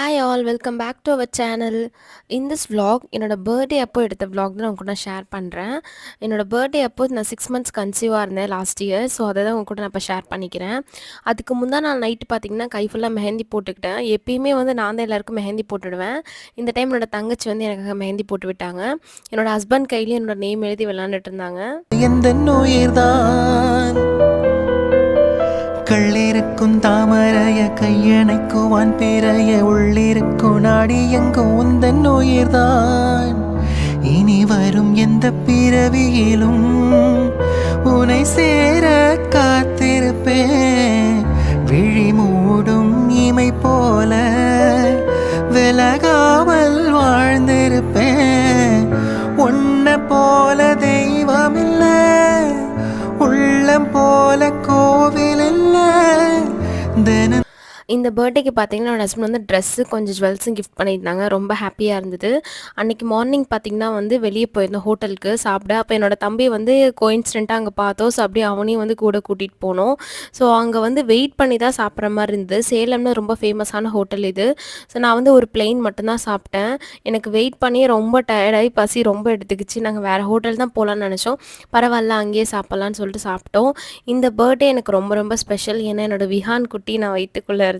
Hi all welcome back to our channel. In this vlog என்னோடய birthday அப்போ எடுத்த vlog தான் உங்க கூட நான் ஷேர் பண்ணுறேன். என்னோடய பர்த்டே அப்போ நான் 6 months கன்சீவாக இருந்தேன் லாஸ்ட் இயர். ஸோ அதை தான் உங்க கூட நான் இப்போ ஷேர் பண்ணிக்கிறேன். அதுக்கு முந்தா நான் நைட்டு பார்த்தீங்கன்னா கை ஃபுல்லாக மெஹந்தி போட்டுக்கிட்டேன். எப்பயுமே வந்து நான் தான் எல்லாருக்கும் மெஹந்தி போட்டுடுவேன். இந்த டைம் என்னோட தங்கச்சி வந்து எனக்காக மெஹந்தி போட்டு விட்டாங்க. என்னோட ஹஸ்பண்ட் கையிலேயே என்னோட நேம் எழுதி விளாண்டுட்டு இருந்தாங்க. எந்த நோயிர்தான் கள்ளிருக்கும் தாமரைய கையணைக்குவான் பிறைய உள்ளிருக்கும் நாடி எங்கும் உந்த நோயிர்தான் இனி வரும் எந்த பிறவியிலும் உனை சேர காத்திருப்பேன் விழி மூடும் இமை போல விலகாமல் வாழ்ந்திருப்பேன் உன்னை போல தெய்வமில்லை உள்ளம் போல கோவில் இல்லை தினம். இந்த பர்த்டேக்கு பார்த்தீங்கன்னா என்னோட ஹஸ்பண்ட் வந்து ட்ரெஸ்ஸு கொஞ்சம் ஜுவல்ஸும் கிஃப்ட் பண்ணியிருந்தாங்க. ரொம்ப ஹாப்பியாக இருந்தது. அன்றைக்கி மார்னிங் பார்த்திங்கன்னா வந்து வெளியே போயிருந்தோம் ஹோட்டலுக்கு சாப்பிட. அப்போ என்னோடய தம்பி வந்து கோயின்சிடெண்ட்டாக அங்கே பார்த்தோம். ஸோ அப்படியே அவனையும் வந்து கூட கூட்டிகிட்டு போனோம். ஸோ அங்கே வந்து வெயிட் பண்ணி தான் சாப்பிட்ற மாதிரி இருந்தது. சேலம்னு ரொம்ப ஃபேமஸான ஹோட்டல் இது. ஸோ நான் வந்து ஒரு பிளெயின் மட்டும்தான் சாப்பிட்டேன். எனக்கு வெயிட் பண்ணியே ரொம்ப டயர்டாகி பசி ரொம்ப எடுத்துக்கிச்சு. நாங்கள் வேறு ஹோட்டல் தான் போகலான்னு நினச்சோம். பரவாயில்ல அங்கேயே சாப்பிட்லான்னு சொல்லிட்டு சாப்பிட்டோம். இந்த பர்த்டே எனக்கு ரொம்ப ரொம்ப ஸ்பெஷல். ஏன்னா என்னோடய விஹான் குட்டி நான் வயிற்றுக்குள்ளே இருந்தான்.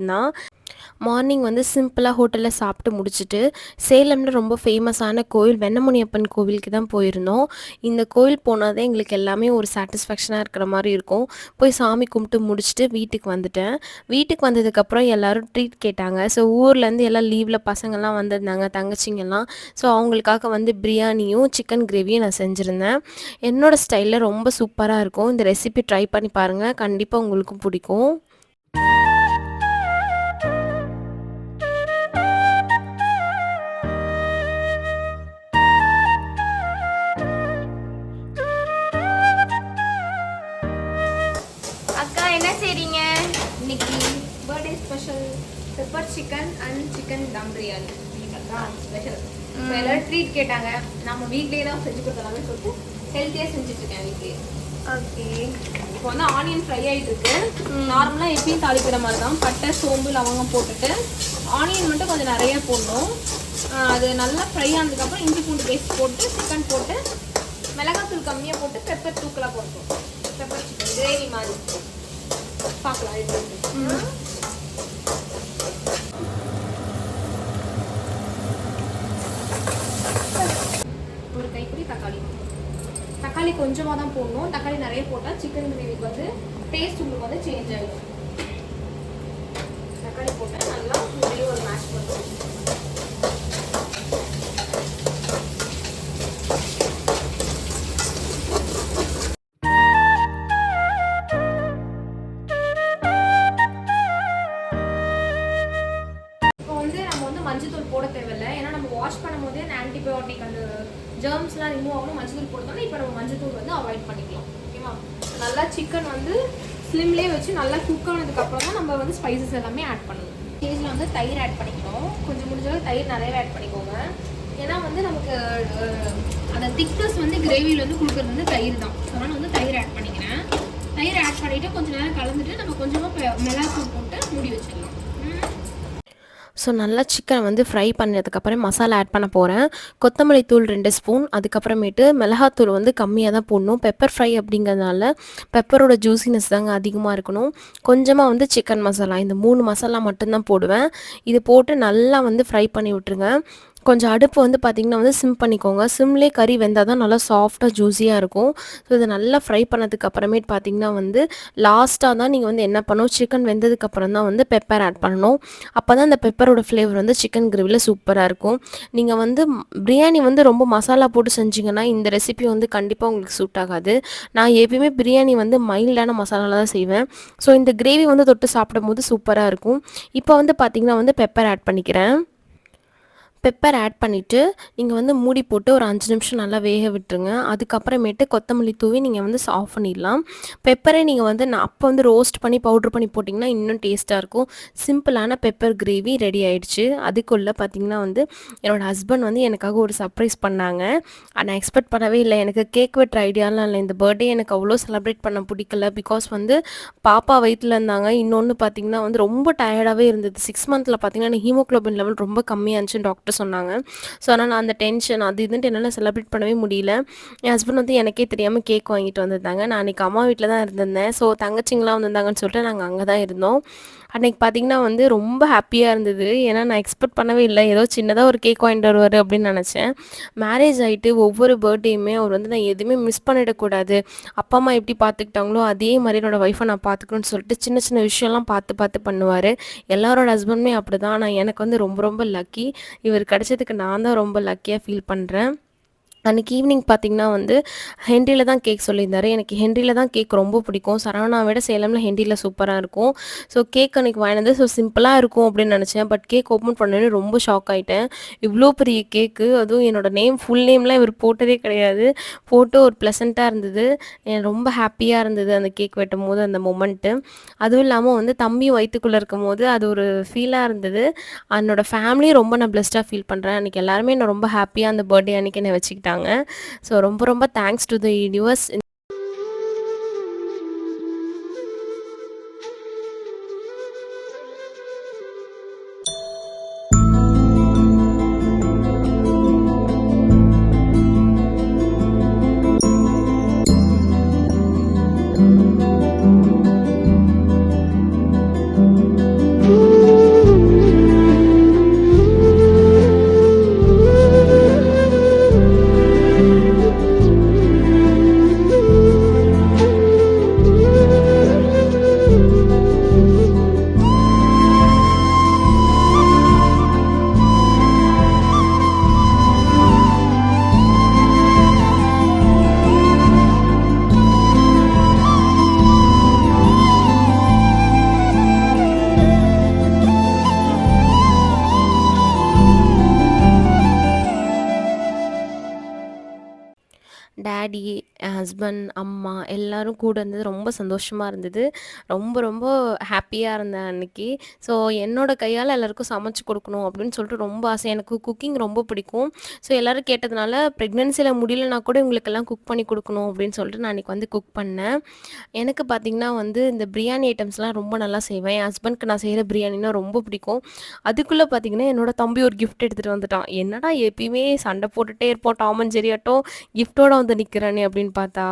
மார்னிங் வந்து சிம்பிளாக ஹோட்டலில் சாப்பிட்டு முடிச்சுட்டு சேலமில் ரொம்ப ஃபேமஸான கோயில் வெண்ணமுனியப்பன் கோவிலுக்கு தான் போயிருந்தோம். இந்த கோயில் போனால் தான் எங்களுக்கு எல்லாமே ஒரு சாட்டிஸ்ஃபேக்ஷனாக இருக்கிற மாதிரி இருக்கும். போய் சாமி கும்பிட்டு முடிச்சுட்டு வீட்டுக்கு வந்துட்டேன். வீட்டுக்கு வந்ததுக்கப்புறம் எல்லோரும் ட்ரீட் கேட்டாங்க. ஸோ ஊர்லேருந்து எல்லாம் லீவில் பசங்கள்லாம் வந்திருந்தாங்க, தங்கச்சிங்கெல்லாம். ஸோ அவங்களுக்காக வந்து பிரியாணியும் சிக்கன் கிரேவியும் நான் செஞ்சுருந்தேன். என்னோடய ஸ்டைலில் ரொம்ப சூப்பராக இருக்கும். இந்த ரெசிபி ட்ரை பண்ணி பாருங்கள், கண்டிப்பாக உங்களுக்கும் பிடிக்கும். என்ன செய்றீங்க? இன்னைக்கு birthday special pepper chicken and chicken dum biryani. அதான் ஸ்பெஷல். எல்லாரும் ட்ரீட் கேட்டாங்க. நம்ம வீட்லேயே தான் செஞ்சு கொடுத்தலாமே சொல்லிட்டு ஹெல்த்தியாக செஞ்சுட்ருக்கேன் வீட்லேயே. ஓகே, இப்போ வந்து ஆனியன் ஃப்ரை ஆகிட்டு இருக்கு. நார்மலாக எப்பயும் தாளிக்கிற மாதிரி தான். பட்டை, சோம்பு, லவங்கம் போட்டுட்டு ஆனியன் மட்டும் கொஞ்சம் நிறைய போடணும். அது நல்லா ஃப்ரை ஆனதுக்கப்புறம் இஞ்சி பூண்டு பேஸ்ட் போட்டு சிக்கன் போட்டு மிளகாத்தூள் கம்மியாக போட்டு பெப்பர் தூக்கலாக போட்டோம். பெப்பர் சிக்கன் கிரேவி மாதிரி பார்க்கலாம். ஒரு கைப்பிடி தக்காளி கொஞ்சமாக தான் போடணும். தக்காளி நிறைய போட்டால் சிக்கன் கிரேவிக்கு வந்து டேஸ்ட் உங்களுக்கு வந்து சேஞ்ச் ஆகிடும். தக்காளி போட்டு நல்லா அப்படியே ஒரு மேஷ் பண்ணும். மஞ்சத்தூள் போட தேவையில்லை. ஏன்னா நம்ம வாஷ் பண்ணும் போதே அந்த ஆன்டிபயோட்டிக் அந்த ஜெர்ம்ஸ்லாம் ரிமூவ் ஆகணும். மஞ்சத்தூள் போடுறதுனால இப்போ நம்ம மஞ்சத்தூள் வந்து அவாய்ட் பண்ணிக்கலாம். ஓகேவா? நல்லா சிக்கன் வந்து ஸ்லிம்லேயே வச்சு நல்லா குக் ஆனதுக்கப்புறம் தான் நம்ம வந்து ஸ்பைசஸ் எல்லாமே ஆட் பண்ணணும். ஸ்டேஜில் வந்து தயிர் ஆட் பண்ணிக்கணும். கொஞ்சம் முடிஞ்சளவு தயிர் நிறையவே ஆட் பண்ணிக்கோங்க. ஏன்னா வந்து நமக்கு அந்த திக்னஸ் வந்து கிரேவியில் வந்து கொடுக்குறது வந்து தயிர் தான். அதனால் வந்து தயிர் ஆட் பண்ணிக்கிறேன். தயிர் ஆட் பண்ணிவிட்டு கொஞ்சம் நேரம் கலந்துட்டு நம்ம கொஞ்சமாக மிளகாத்தூள் போட்டு மூடி வச்சிடலாம். ஸோ நல்லா சிக்கனை வந்து ஃப்ரை பண்ணதுக்கப்புறம் மசாலா ஆட் பண்ண போகிறேன். கொத்தமல்லி தூள் 2 ஸ்பூன், அதுக்கப்புறமேட்டு மிளகாத்தூள் வந்து கம்மியாக தான் போடணும். பெப்பர் ஃப்ரை அப்படிங்கிறதுனால பெப்பரோட ஜூசினஸ் தாங்க அதிகமாக இருக்கணும். கொஞ்சமாக வந்து சிக்கன் மசாலா, இந்த 3 மசாலா மட்டும்தான் போடுவேன். இது போட்டு நல்லா வந்து ஃப்ரை பண்ணி விட்டுருங்க. கொஞ்சம் அடுப்பு வந்து பார்த்திங்கன்னா வந்து சிம் பண்ணிக்கோங்க. சிம்லேயே கறி வெந்தால் தான் நல்லா சாஃப்டாக ஜூஸியாக இருக்கும். ஸோ இதை நல்லா ஃப்ரை பண்ணதுக்கு அப்புறமேட்டு பார்த்திங்கன்னா வந்து லாஸ்ட்டாக தான் நீங்கள் வந்து என்ன பண்ணணும், சிக்கன் வெந்ததுக்கப்புறம் தான் வந்து பெப்பர் ஆட் பண்ணணும். அப்போ தான் அந்த பெப்பரோட ஃப்ளேவர் வந்து சிக்கன் கிரேவியில் சூப்பராக இருக்கும். நீங்கள் வந்து பிரியாணி வந்து ரொம்ப மசாலா போட்டு செஞ்சிங்கன்னா இந்த ரெசிபி வந்து கண்டிப்பாக உங்களுக்கு சூட் ஆகாது. நான் எப்பயுமே பிரியாணி வந்து மைல்டான மசாலாவில் தான் செய்வேன். ஸோ இந்த கிரேவி வந்து தொட்டு சாப்பிடும் போது சூப்பராக இருக்கும். இப்போ வந்து பார்த்திங்கன்னா வந்து பெப்பர் ஆட் பண்ணிக்கிறேன். பெப்பர் ஆட் பண்ணிவிட்டு நீங்கள் வந்து மூடி போட்டு ஒரு 5 நிமிஷம் நல்லா வேக விட்டுருங்க. அதுக்கப்புறமேட்டு கொத்தமல்லி தூவி நீங்கள் வந்து ஆஃப் பண்ணிடலாம். பெப்பரே நீங்கள் வந்து நான் அப்போ வந்து ரோஸ்ட் பண்ணி பவுட்ரு பண்ணி போட்டிங்கன்னா இன்னும் டேஸ்ட்டாக இருக்கும். சிம்பிளான பெப்பர் கிரேவி ரெடி ஆயிடுச்சு. அதுக்குள்ளே பார்த்திங்கன்னா வந்து என்னோடய ஹஸ்பண்ட் வந்து எனக்காக ஒரு சர்ப்ரைஸ் பண்ணாங்க. நான் எக்ஸ்பெக்ட் பண்ணவே இல்லை. எனக்கு கேக் வெட்டுற ஐடியாலாம் இல்லை. இந்த பர்த்டே எனக்கு அவ்வளோ செலிப்ரேட் பண்ண பிடிக்கல. பிகாஸ் வந்து பாப்பா வயிற்றில் இருந்தாங்க. இன்னொன்று பார்த்திங்கன்னா வந்து ரொம்ப டயர்டாகவே இருந்தது. 6 மந்த்தில் பார்த்திங்கன்னா ஹீமோக்ளோபின் லெவல் ரொம்ப கம்மியாக இருந்துச்சுன்னு டாக்டர் சொன்னாங்க. ஸோ அதனால் அந்த டென்ஷன் அது இதுன்ட்டு என்னால் செலிப்ரேட் பண்ணவே முடியல. என் ஹஸ்பண்ட் வந்து எனக்கே தெரியாமல் கேக் வாங்கிட்டு வந்திருந்தாங்க. நான் அன்றைக்கி அம்மா வீட்டில் தான் இருந்திருந்தேன். ஸோ தங்கச்சிங்களாம் வந்திருந்தாங்கன்னு சொல்லிட்டு நாங்கள் அங்கே தான் இருந்தோம். அன்றைக்கி பார்த்திங்கன்னா வந்து ரொம்ப ஹாப்பியாக இருந்தது. ஏன்னா நான் எக்ஸ்பெக்ட் பண்ணவே இல்லை. ஏதோ சின்னதாக ஒரு கேக் வாங்கிட்டு வருவார் அப்படின்னு நினச்சேன். மேரேஜ் ஆகிட்டு ஒவ்வொரு பர்த்டேயுமே அவர் வந்து நான் எதுவுமே மிஸ் பண்ணிடக்கூடாது, அப்பா அம்மா எப்படி பார்த்துக்கிட்டாங்களோ அதே மாதிரி என்னோடய ஒய்ஃபை நான் பார்த்துக்கணும்னு சொல்லிட்டு சின்ன சின்ன விஷயம்லாம் பார்த்து பார்த்து பண்ணுவார். எல்லாரோட ஹஸ்பண்டுமே அப்படி தான். நான் எனக்கு வந்து ரொம்ப ரொம்ப லக்கி. இவர் கிடச்சதுக்கு நான் தான் ரொம்ப லக்கியாக ஃபீல் பண்ணுறேன். அன்றைக்கி ஈவினிங் பார்த்திங்கன்னா வந்து ஹென்ரியில் தான் கேக் சொல்லியிருந்தாரு. எனக்கு ஹென்ரியில் தான் கேக் ரொம்ப பிடிக்கும். சரவணா விட சேலமில் ஹென்ரியில் சூப்பராக இருக்கும். ஸோ கேக் அன்றைக்கி வாங்கினது ஸோ சிம்பிளாக இருக்கும் அப்படின்னு நினச்சேன். பட் கேக் ஓப்பன் பண்ணோன்னே ரொம்ப ஷாக் ஆகிட்டேன். இவ்வளோ பெரிய கேக்கு, அதுவும் என்னோடய நேம் ஃபுல் நேம்லாம் இவர் போட்டதே கிடையாது. போட்டு ஒரு ப்ளசண்ட்டாக இருந்தது. ரொம்ப ஹாப்பியாக இருந்தது அந்த கேக் வெட்டும் போது அந்த மொமெண்ட்டு. அதுவும் இல்லாமல் வந்து தம்பி வயிற்றுக்குள்ளே இருக்கும் போது அது ஒரு ஃபீலாக இருந்தது. என்னோடய ஃபேமிலியும் ரொம்ப நான் பிளெஸ்டாக ஃபீல் பண்ணுறேன். அன்றைக்கி எல்லாருமே நான் ரொம்ப ஹாப்பியாக அந்த பர்த்டே அன்றைக்கி என்னை வச்சுக்கிட்டாங்க. ஸோ ரொம்ப ரொம்ப thanks to the universe. Daddy, N husband, அம்மா எல்லோரும் கூட இருந்தது ரொம்ப சந்தோஷமாக இருந்தது. ரொம்ப ரொம்ப ஹாப்பியாக இருந்தேன் அன்றைக்கி. ஸோ என்னோடய கையால் எல்லாேருக்கும் சமைச்சு கொடுக்கணும் அப்படின்னு சொல்லிட்டு ரொம்ப ஆசை. எனக்கு குக்கிங் ரொம்ப பிடிக்கும். ஸோ எல்லோரும் கேட்டதுனால ப்ரெக்னென்சியில் முடியலனா கூட இவங்களுக்கெல்லாம் குக் பண்ணி கொடுக்கணும் அப்படின்னு சொல்லிட்டு நான் அன்றைக்கி வந்து குக் பண்ணேன். எனக்கு பார்த்திங்கன்னா வந்து இந்த பிரியாணி ஐட்டம்ஸ்லாம் ரொம்ப நல்லா செய்வேன். என் ஹஸ்பண்ட்க்கு நான் செய்கிற பிரியாணினா ரொம்ப பிடிக்கும். அதுக்குள்ளே பார்த்திங்கன்னா என்னோடய தம்பி ஒரு கிஃப்ட் எடுத்துகிட்டு வந்துட்டான். என்னடா எப்பயுமே சண்டை போட்டுகிட்டே இருப்போம் டாம் அண்ட் ஜெரியாட்டம், கிஃப்ட்டோட வந்து நிற்கிறானே அப்படின்னு பார்த்தா,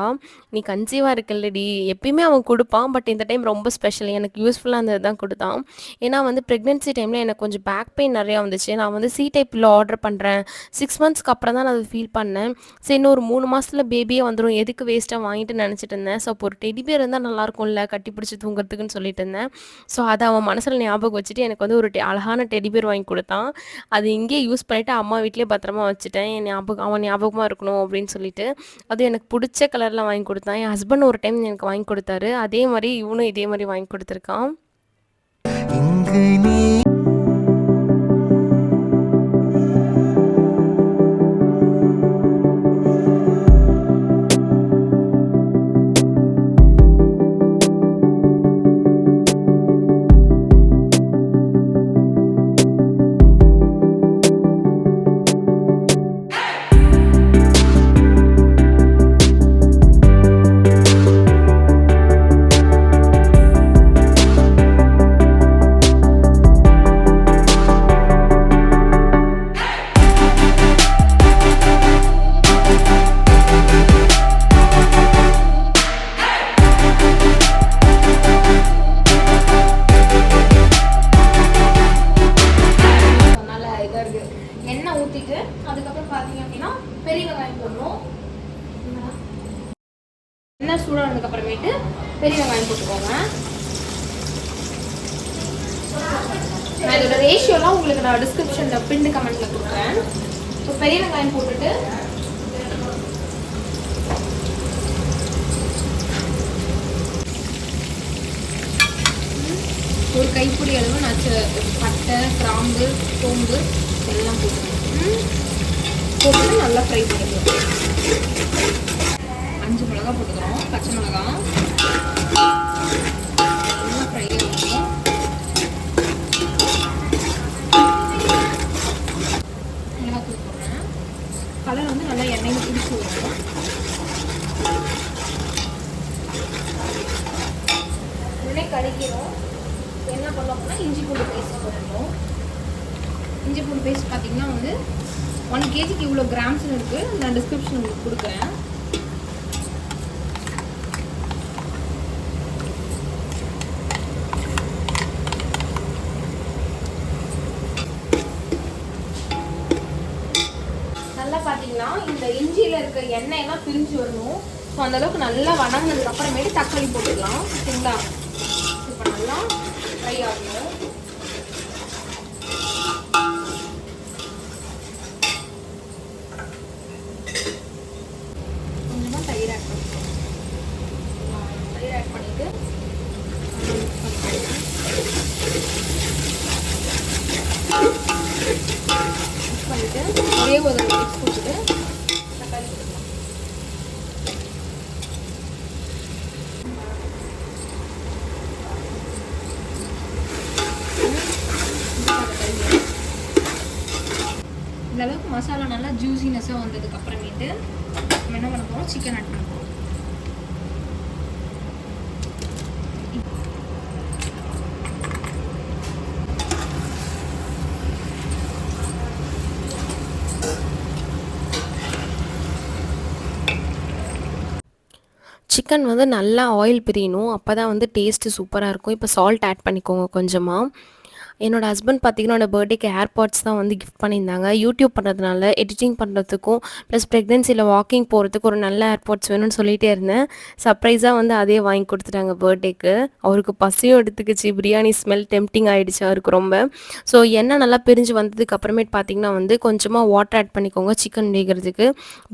நீ கன்சீவாக இருக்கல்லடி, எப்பயுமே அவன் கொடுப்பான். பட் இந்த டைம் ரொம்ப ஸ்பெஷல், எனக்கு யூஸ்ஃபுல்லாக இருந்தது தான் கொடுத்தான். ஏன்னா வந்து ப்ரெக்னென்சி டைமில் எனக்கு கொஞ்சம் பேக் பெயின் நிறையா வந்துச்சு. நான் வந்து சி டைப்பில் ஆர்டர் பண்ணுறேன். 6 மந்த்ஸ்க்கு அப்புறம் தான் நான் அதை ஃபீல் பண்ணேன். சரி இன்னும் ஒரு 3 மாதத்தில் பேபியே வந்துடும், எதுக்கு வேஸ்ட்டாக வாங்கிட்டு நினச்சிட்டு இருந்தேன். ஸோ அப்போ ஒரு டெடி பேர் இருந்தால் நல்லாயிருக்கும்ல கட்டி பிடிச்சி தூங்குறதுக்குன்னு சொல்லிட்டு இருந்தேன். ஸோ அதை அவன் மனசில் ஞாபகம் வச்சுட்டு எனக்கு வந்து ஒரு அழகான டெடி பேர் வாங்கி கொடுத்தான். அது இங்கேயே யூஸ் பண்ணிவிட்டு அம்மா வீட்லேயே பத்திரமா வச்சுட்டேன். அவன் ஞாபகமாக இருக்கணும் அப்படின்னு சொல்லிட்டு. அது எனக்கு பிடிச்ச கலரில் வாங்கி கொடுத்தான். என் ஹஸ்பண்ட் ஒரு டைம் எனக்கு வாங்கி கொடுத்தாரு. அதே மாதிரி இவனும் இதே மாதிரி வாங்கி கொடுத்துருக்கான். இங்கு நீ எண்ணெய் சூடாக வந்ததுக்கப்புறமேட்டு பெரிய வெங்காயம் போட்டுக்கோங்க. நான் இதோட ரேஷியோலாம் உங்களுக்கு நான் டிஸ்கிரிப்ஷனில் பின் கமெண்ட்டில் கொடுக்குறேன். ஸோ பெரிய வெங்காயம் போட்டுட்டு ஒரு கைப்பிடி அளவு நான் பட்டை, கிராம்பு, சோம்பு எல்லாம் போட்டுருவேன். போட்டு நல்லா ஃப்ரை பண்ணிக்கலாம். 5 மிளகா போட்டுக்கிறோம், பச்சை மிளகா நல்லா ஃப்ரை ஆகணும். மிளகாத்தூள் போடுறேன். கலர் வந்து நல்லா எண்ணெயில் பிடிச்சி வரும். உடனே கழுகிடும். என்ன பண்ணோம்னா இஞ்சி பூண்டு பேஸ்ட் போடணும். இஞ்சி பூண்டு பேஸ்ட் பார்த்தீங்கன்னா வந்து 1 kgக்கு இவ்வளோ கிராம்ஸ்னு இருக்குது. நான் டிஸ்கிரிப்ஷன் உங்களுக்கு கொடுக்குறேன். நல்லா பார்த்தீங்கன்னா இந்த இஞ்சியில் இருக்க எண்ணெயெல்லாம் பிரிஞ்சு வரணும். ஸோ அந்தளவுக்கு நல்லா வதங்கினதுக்கு அப்புறமேட்டு தக்காளி போட்டுக்கலாம். ஓகேங்களா? இப்போ நல்லா ஃப்ரை ஆகணும். கொஞ்சமாக தயிர் ஆட் பண்ணிக்கலாம். தயிர் ஆட் பண்ணிவிட்டு மிக்ஸ் பண்ணிவிட்டு ஒரே ஒரு மிக்ஸ் கொடுத்துட்டு தக்காளி போட்டுக்கலாம். இந்த அளவுக்கு மசாலா நல்லா ஜூஸினஸாக வந்ததுக்கு அப்புறமேட்டு நம்ம என்ன பண்ண போகிறோம், சிக்கன் ஆட் பண்ண போகிறோம். சிக்கன் வந்து நல்லா ஆயில் பிரியணும். அப்போ தான் வந்து டேஸ்ட்டு சூப்பராக இருக்கும். இப்போ சால்ட் ஆட் பண்ணிக்கோங்க கொஞ்சமாக. என்னோட ஹஸ்பண்ட் பார்த்தீங்கன்னா என்னோட பர்த்டேக்கு ஏர்பாட்ஸ் தான் வந்து கிஃப்ட் பண்ணியிருந்தாங்க. யூடியூப் பண்ணுறதுனால எடிட்டிங் பண்ணுறதுக்கும் ப்ளஸ் ப்ரெக்னென்சியில் வாக்கிங் போகிறதுக்கு ஒரு நல்ல ஏர்பாட்ஸ் வேணும்னு சொல்லிகிட்டே இருந்தேன். சர்ப்ரைஸாக வந்து அதே வாங்கி கொடுத்துட்டாங்க பர்த்டேக்கு. அவருக்கு பசியும் எடுத்துக்கிச்சு. பிரியாணி ஸ்மெல் டெம்ப்டிங் ஆகிடுச்சு அவருக்கு ரொம்ப. ஸோ எண்ணெய் நல்லா பிரிஞ்சு வந்ததுக்கு அப்புறமேட்டு பார்த்தீங்கன்னா வந்து கொஞ்சமாக வாட்டர் ஆட் பண்ணிக்கோங்க சிக்கன் வேகிறதுக்கு.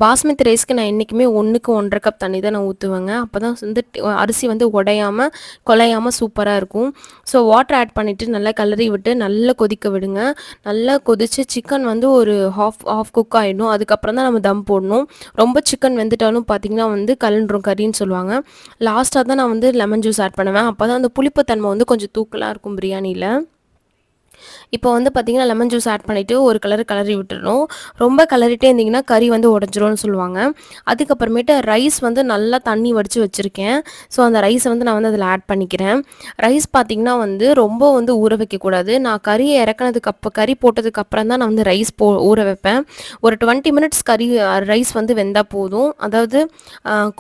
பாஸ்மதி ரைஸ்க்கு நான் என்றைக்குமே 1க்கு 1.5 கப் தண்ணி தான் நான் ஊற்றுவேங்க. அப்போ தான் வந்து அரிசி வந்து உடையாமல் குலையாமல் சூப்பராக இருக்கும். ஸோ வாட்டர் ஆட் பண்ணிவிட்டு நல்லா கலரி விட்டு நல்லா கொதிக்க விடுங்க. நல்லா கொதிச்சு சிக்கன் வந்து ஒரு ஹாஃப் குக் ஆகிடும். அதுக்கப்புறம் தான் நம்ம தம் போடணும். ரொம்ப சிக்கன் வெந்துட்டாலும் பார்த்திங்கன்னா வந்து கலண்டுரும் கறின்னு சொல்லுவாங்க. லாஸ்ட்டாக தான் நான் வந்து லெமன் ஜூஸ் ஆட் பண்ணுவேன். அப்போ தான் அந்த புளிப்புத்தன்மை வந்து கொஞ்சம் தூக்கலாக இருக்கும் பிரியாணியில். இப்போ வந்து பார்த்திங்கன்னா லெமன் ஜூஸ் ஆட் பண்ணிவிட்டு ஒரு கலரி விட்டுறணும். ரொம்ப கலரிட்டே இருந்திங்கன்னா கறி வந்து உடஞ்சிரும்னு சொல்லுவாங்க. அதுக்கப்புறமேட்டு ரைஸ் வந்து நல்லா தண்ணி வடித்து வச்சுருக்கேன். ஸோ அந்த ரைஸை வந்து நான் வந்து அதில் ஆட் பண்ணிக்கிறேன். ரைஸ் பார்த்திங்கன்னா வந்து ரொம்ப வந்து ஊற வைக்கக்கூடாது. நான் கறியை கறி போட்டதுக்கப்புறம் தான் நான் வந்து ரைஸ் ஊற வைப்பேன். ஒரு 20 மினிட்ஸ் ரைஸ் வந்து வெந்தால் போதும். அதாவது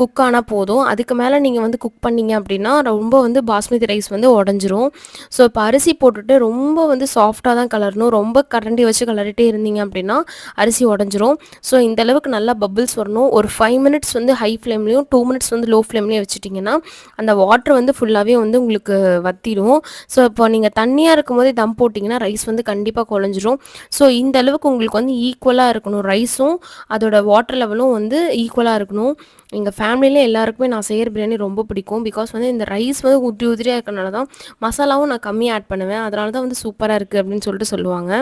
குக் ஆனால் போதும். அதுக்கு மேலே நீங்கள் வந்து குக் பண்ணிங்க அப்படின்னா ரொம்ப வந்து பாஸ்மதி ரைஸ் வந்து உடஞ்சிரும். ஸோ இப்போ அரிசி போட்டுட்டு ரொம்ப வந்து சாஃப்டாக தான் கலரணும். ரொம்ப கரண்டி வச்சு கலரிட்டே இருந்தீங்க அப்படின்னா அரிசி உடஞ்சிரும். ஸோ இந்த அளவுக்கு நல்லா பபிள்ஸ் வரணும். ஒரு 5 மினிட்ஸ் வந்து ஹை ஃப்ளேம்லேயும் 2 மினிட்ஸ் வந்து லோ ஃப்ளேம்லேயும் வச்சுட்டிங்கன்னா அந்த வாட்டர் வந்து ஃபுல்லாகவே வந்து உங்களுக்கு வற்றிடும். ஸோ இப்போ நீங்கள் தண்ணியாக இருக்கும் போதே தம் போட்டிங்கன்னா ரைஸ் வந்து கண்டிப்பாக குழஞ்சிரும். ஸோ இந்த அளவுக்கு உங்களுக்கு வந்து ஈக்குவலாக இருக்கணும். ரைஸும் அதோட வாட்டர் லெவலும் வந்து ஈக்குவலாக இருக்கணும். எங்கள் ஃபேமிலியில் எல்லாருக்குமே நான் செய்கிற பிரியாணி ரொம்ப பிடிக்கும். பிகாஸ் வந்து இந்த ரைஸ் வந்து உதிரியாக இருக்கிறனால தான் மசாலாவும் நான் கம்மியாக ஆட் பண்ணுவேன். அதனால தான் வந்து சூப்பராக இருக்குது அப்படின்னு சொல்லிட்டு சொல்லுவாங்க.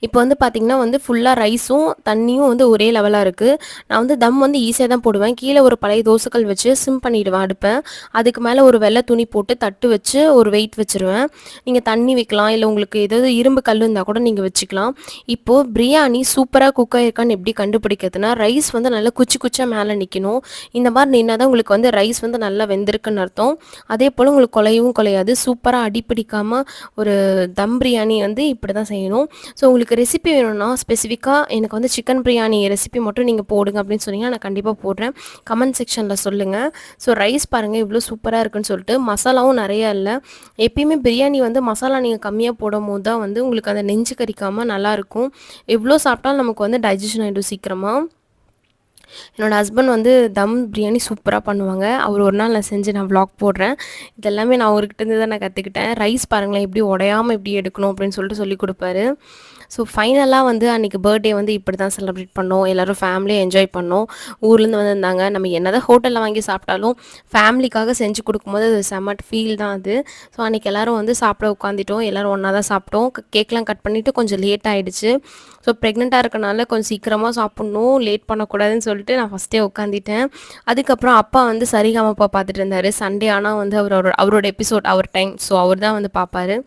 இப்போ வந்து பார்த்திங்கன்னா வந்து ஃபுல்லாக ரைஸும் தண்ணியும் வந்து ஒரே லெவலாக இருக்குது. நான் வந்து தம் வந்து ஈஸியாக தான் போடுவேன். கீழே ஒரு பழைய தோசைக்கல் வச்சு சிம் பண்ணிவிடுவேன் அடுப்பை. அதுக்கு மேலே ஒரு வெள்ளை துணி போட்டு தட்டு வச்சு ஒரு வெயிட் வச்சுருவேன். நீங்கள் தண்ணி வைக்கலாம், இல்லை உங்களுக்கு ஏதாவது இரும்பு கல் இருந்தால் கூட நீங்கள் வச்சுக்கலாம். இப்போது பிரியாணி சூப்பராக குக் ஆகிருக்கான்னு எப்படி கண்டுபிடிக்கிறதுனா ரைஸ் வந்து நல்லா குச்சி மேலே நிற்கணும். இந்த மாதிரி நின்னா தான் உங்களுக்கு வந்து ரைஸ் வந்து நல்லா வெந்திருக்குன்னு அர்த்தம். அதே போல் உங்களுக்கு குலையாது. சூப்பராக அடிப்பிடிக்காமல் ஒரு தம் பிரியாணி வந்து இப்படி தான் செய்யணும். ஸோ உங்களுக்கு ரெசிபி வேணும்னா ஸ்பெசிஃபிக்காக எனக்கு வந்து சிக்கன் பிரியாணி ரெசிபி மட்டும் நீங்கள் போடுங்க அப்படின்னு சொன்னீங்கன்னா நான் கண்டிப்பாக போடுறேன். கமெண்ட் செக்ஷனில் சொல்லுங்கள். ஸோ ரைஸ் பாருங்கள் இவ்வளோ சூப்பராக இருக்குன்னு சொல்லிட்டு. மசாலாவும் நிறையா இல்லை. எப்பயுமே பிரியாணி வந்து மசாலா நீங்கள் கம்மியாக போடும் போது தான் வந்து உங்களுக்கு அந்த நெஞ்சு கறிக்காமல் நல்லாயிருக்கும். எவ்வளோ சாப்பிட்டாலும் நமக்கு வந்து டைஜஷன் ஆகிடும் சீக்கிரமாக. என்னோட ஹஸ்பண்ட் வந்து தம் பிரியாணி சூப்பரா பண்ணுவாங்க. அவர் ஒரு நாள் நான் செஞ்சு விளாக் போடுறேன். இதெல்லாமே நான் அவர்கிட்டருந்து தான் நான் கத்துக்கிட்டேன். ரைஸ் பாருங்களேன் எப்படி உடையாம எப்படி எடுக்கணும் அப்படின்னு சொல்லிட்டு குடுப்பாரு. ஸோ ஃபைனலா வந்து அன்னைக்கு பர்த்டே வந்து இப்படி தான் செலிப்ரேட் பண்ணோம். எல்லாரும் ஃபேமிலியா என்ஜாய் பண்ணோம். ஊர்லேருந்து வந்திருந்தாங்க. நம்ம என்னதான் ஹோட்டல்ல வாங்கி சாப்பிட்டாலும் ஃபேமிலிக்காக செஞ்சு குடுக்கும்போது அது செம்ம ஃபீல் தான் அது. ஸோ அன்னைக்கு எல்லாரும் வந்து சாப்பிட உட்காந்துட்டோம். எல்லாரும் ஒண்ணா தான் சாப்பிட்டோம். கேக்லாம் கட் பண்ணிட்டு கொஞ்சம் லேட் ஆயிடுச்சு. ஸோ ப்ரெக்னென்ட்டா இருக்கனால கொஞ்சம் சீக்கிரமா சாப்பிடணும், லேட் பண்ணக்கூடாதுன்னு சொல்லிட்டு நான் ஃபஸ்ட்டே உட்காந்துட்டேன். அதுக்கப்புறம் அப்பா வந்து சரிகமப பார்த்துட்டு இருந்தாரு. சண்டே ஆனா வந்து அவரோட எபிசோட் அவர் டைம். ஸோ அவர் தான் வந்து பார்ப்பாரு.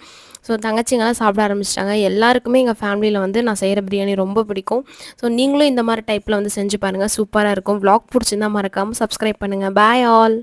ஸோ தங்கச்சிங்கலாம் சாப்பிட ஆரம்பிச்சிட்டாங்க. எல்லாருக்குமே எங்கள் ஃபேமிலியில் வந்து நான் செய்கிற பிரியாணி ரொம்ப பிடிக்கும். ஸோ நீங்களும் இந்த மாதிரி டைப்பில் வந்து செஞ்சு பாருங்கள். சூப்பராக இருக்கும். வ்ளாக் பிடிச்சிருந்தா மறக்காமல் சப்ஸ்கிரைப் பண்ணுங்கள். Bye all.